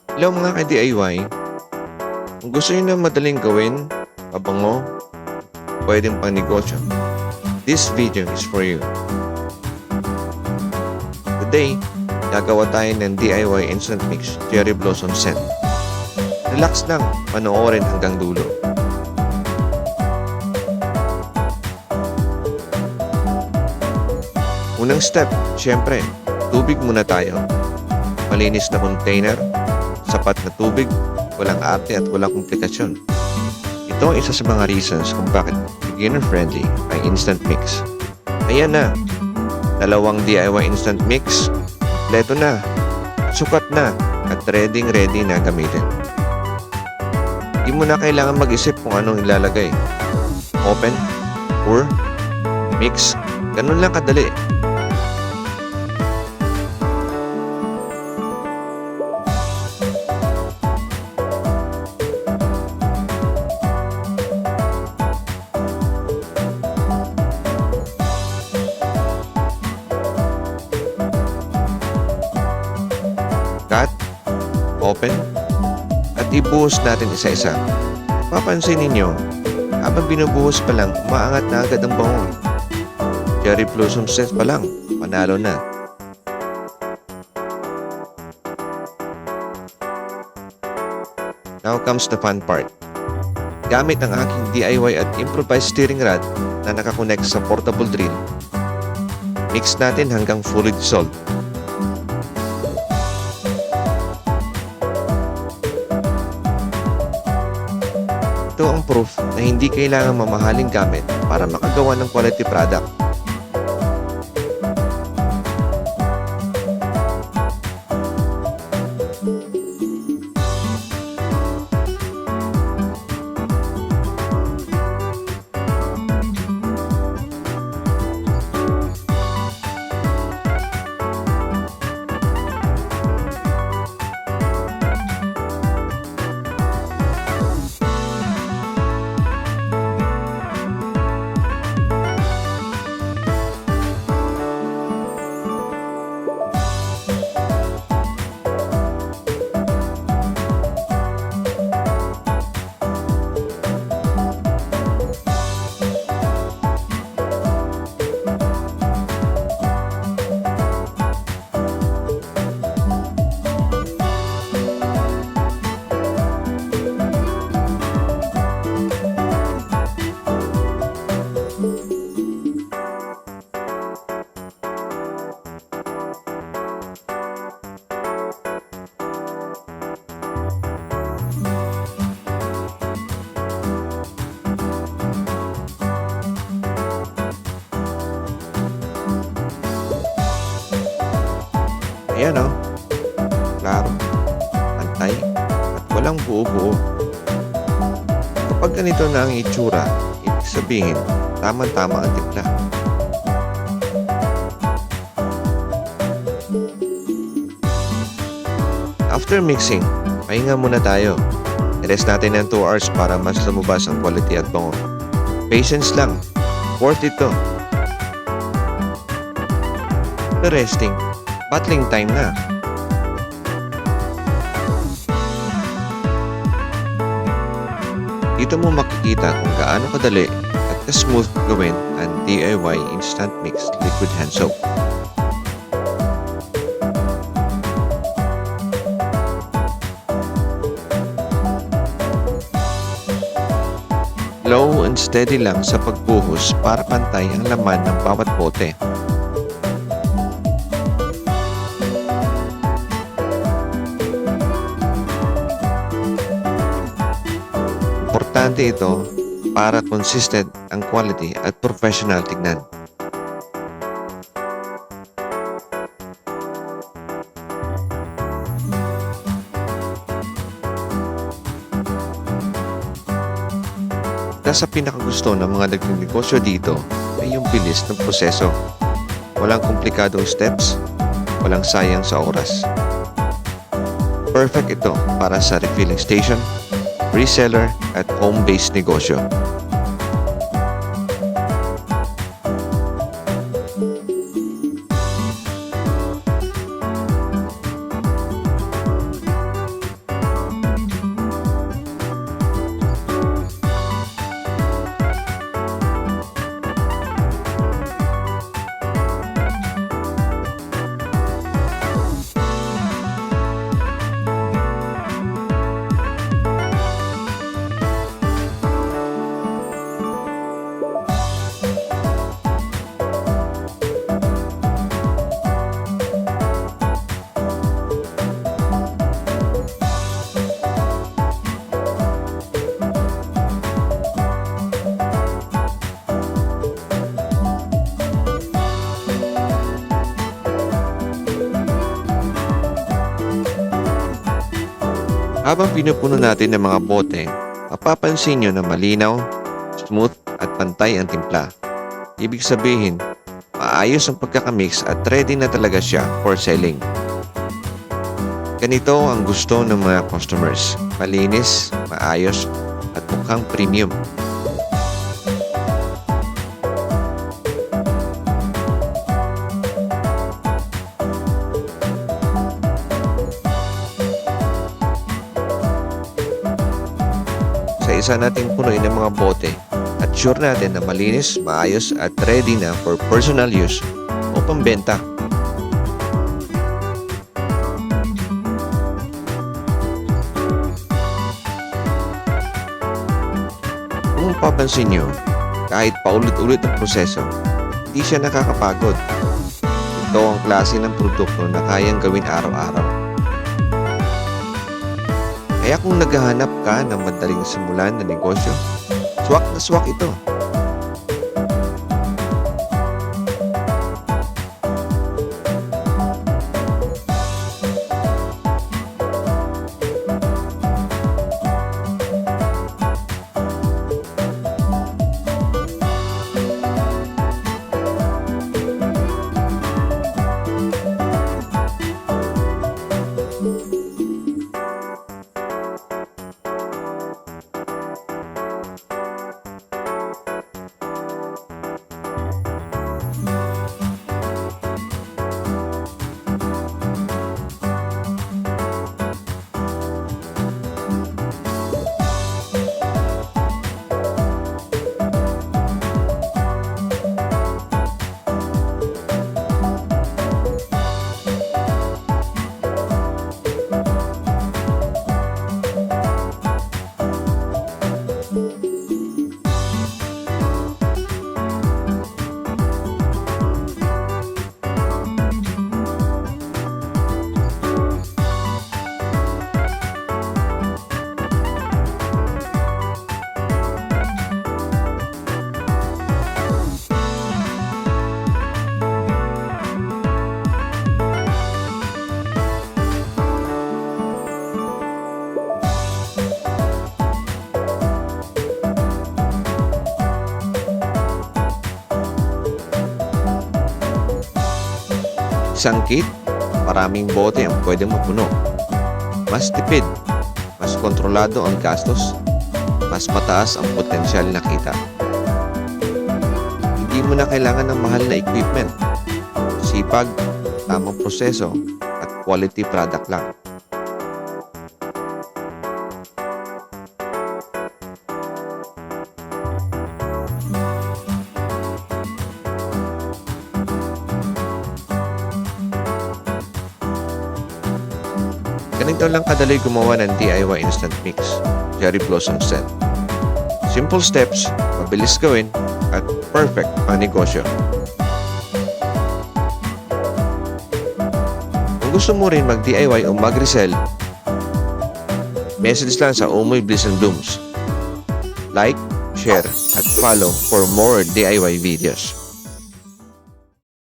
Hello mga ka-DIY, kung gusto nyo na madaling gawin, pabango, pwedeng pang negosyo, this video is for you. Today, gagawa tayo ng DIY Instant Mix Cherry Blossom Scent. Relax lang, panoorin hanggang dulo. Unang step, syempre, tubig muna tayo. Malinis na container, sapat na tubig, walang arte at walang komplikasyon. Ito ang isa sa mga reasons kung bakit beginner-friendly ang Instant Mix. Ayan na, dalawang DIY Instant Mix, kompleto na, sukat na, at ready na gamitin. Hindi mo na kailangan mag-isip kung anong ilalagay. Open, pour, mix, ganun lang kadali. Cut, open, at ibuhos natin isa-isa. Papansin ninyo, habang binubuhos pa lang, umaangat na agad ang bango. Cherry Blossom Scent pa lang, panalo na. Now comes the fun part. Gamit ang aking DIY at improvised steering rod na nakakonect sa portable drill, mix natin hanggang fully dissolved. Ito ang proof na hindi kailangan mamahaling gamit para makagawa ng quality product. Ayan o, klaro, pantay, at walang buo-buo. Kapag ganito na ang itsura, ibig sabihin, tama-tama ang timpla. After mixing, pahinga muna tayo. I-rest natin ng 2 hours para mas lumabas ang quality at bango. Patience lang, worth it to. The resting, bottling time na. Dito mo makikita kung gaano kadali at ka-smooth gawin ang DIY Instant Mix Liquid Hand Soap. Low and steady lang sa pagbuhos para pantay ang laman ng bawat bote. Importante ito para consistent ang quality at professional tignan. Sa pinakagusto ng mga nagnegosyo dito ay yung bilis ng proseso. Walang komplikadong steps, walang sayang sa oras. Perfect ito para sa refilling station, reseller at home-based negosyo. Habang pinupuno natin ng mga bote, mapapansin nyo na malinaw, smooth at pantay ang timpla. Ibig sabihin, maayos ang pagkakamix at ready na talaga siya for selling. Ganito ang gusto ng mga customers. Malinis, maayos at mukhang premium. Sa isa nating punuin ng mga bote at sure natin na malinis, maayos at ready na for personal use o pambenta. Kung papansin nyo, kahit paulit-ulit ang proseso, hindi siya nakakapagod. Ito ang klase ng produkto na kayang gawin araw-araw. Kaya kung naghahanap ka ng madaling simulan na negosyo, swak na swak ito. Isang kit, maraming bote ang pwedeng mapuno. Mas tipid, mas kontrolado ang gastos, mas mataas ang potensyal na kita. Hindi mo na kailangan ng mahal na equipment. Sipag, tamang proseso, at quality product lang. Ganito lang kadali gumawa ng DIY Instant Mix, Cherry Blossom Set. Simple steps, mabilis gawin, at perfect ang negosyo. Kung gusto mo rin mag-DIY o mag-resell, message lang sa Umoy Bliss and Blooms. Like, share, at follow for more DIY videos.